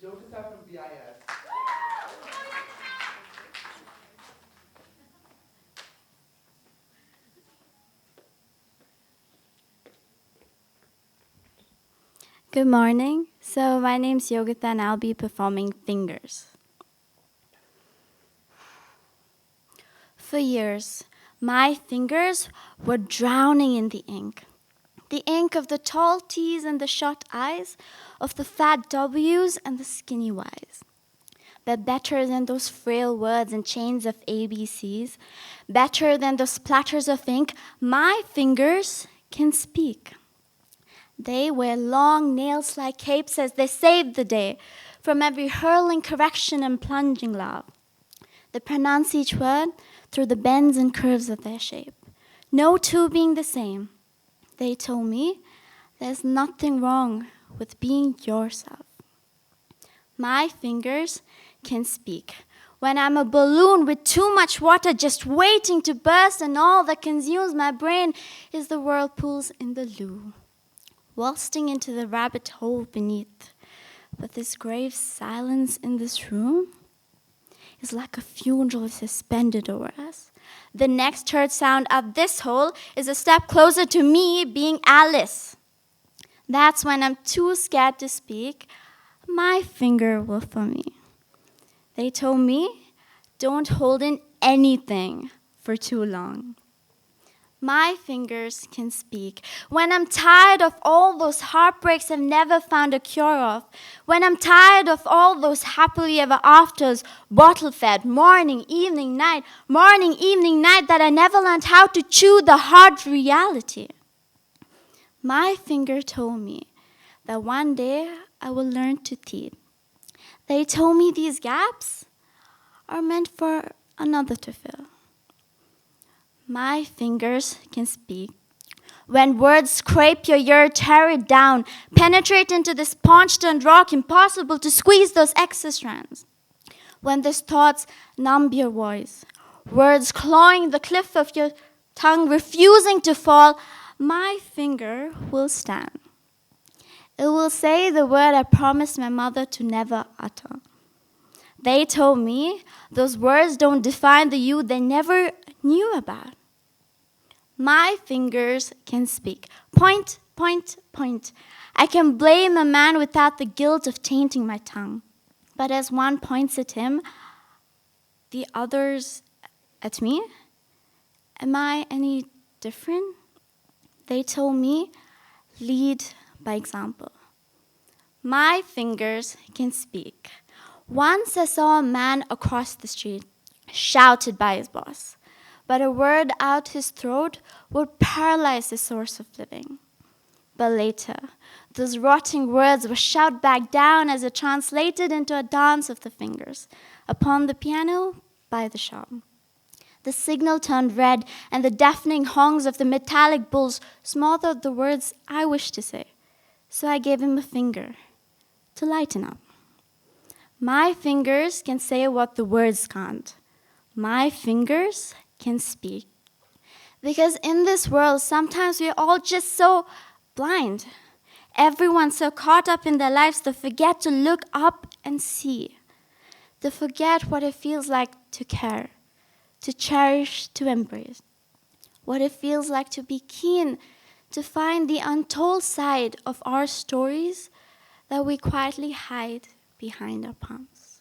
Yogitha from BIS. Good morning. So my name's Yogitha and I'll be performing Fingers. For years, my fingers were drowning in the ink. The ink of the tall T's and the short I's, of the fat W's and the skinny Y's. But better than those frail words and chains of ABCs, better than those splatters of ink, my fingers can speak. They wear long nails like capes as they save the day from every hurling correction and plunging love. They pronounce each word through the bends and curves of their shape, no two being the same. They told me there's nothing wrong with being yourself. My fingers can speak. When I'm a balloon with too much water just waiting to burst and all that consumes my brain is the whirlpools in the loo, waltzing into the rabbit hole beneath. But this grave silence in this room is like a funeral suspended over us. The next heard sound of this hole is a step closer to me being Alice. That's when I'm too scared to speak. My finger will for me. They told me, don't hold in anything for too long. My fingers can speak. When I'm tired of all those heartbreaks I've never found a cure of, when I'm tired of all those happily ever afters, bottle-fed, morning, evening, night that I never learned how to chew the hard reality. My finger told me that one day I will learn to teeth. They told me these gaps are meant for another to fill. My fingers can speak. When words scrape your ear, tear it down, penetrate into the sponge-turned rock, impossible to squeeze those excess strands. When these thoughts numb your voice, words clawing the cliff of your tongue, refusing to fall, my finger will stand. It will say the word I promised my mother to never utter. They told me those words don't define the you they never knew about. My fingers can speak. Point, point, point. I can blame a man without the guilt of tainting my tongue. But as one points at him, the others at me, am I any different? They told me, lead by example. My fingers can speak. Once I saw a man across the street, shouted by his boss, but a word out his throat would paralyze his source of living. But later, those rotting words were shouted back down as it translated into a dance of the fingers upon the piano by the shop. The signal turned red, and the deafening hongs of the metallic bulls smothered the words I wished to say. So I gave him a finger to lighten up. My fingers can say what the words can't. My fingers can speak. Because in this world, sometimes we're all just so blind. Everyone's so caught up in their lives they forget to look up and see. They forget what it feels like to care, to cherish, to embrace. What it feels like to be keen, to find the untold side of our stories that we quietly hide behind our palms.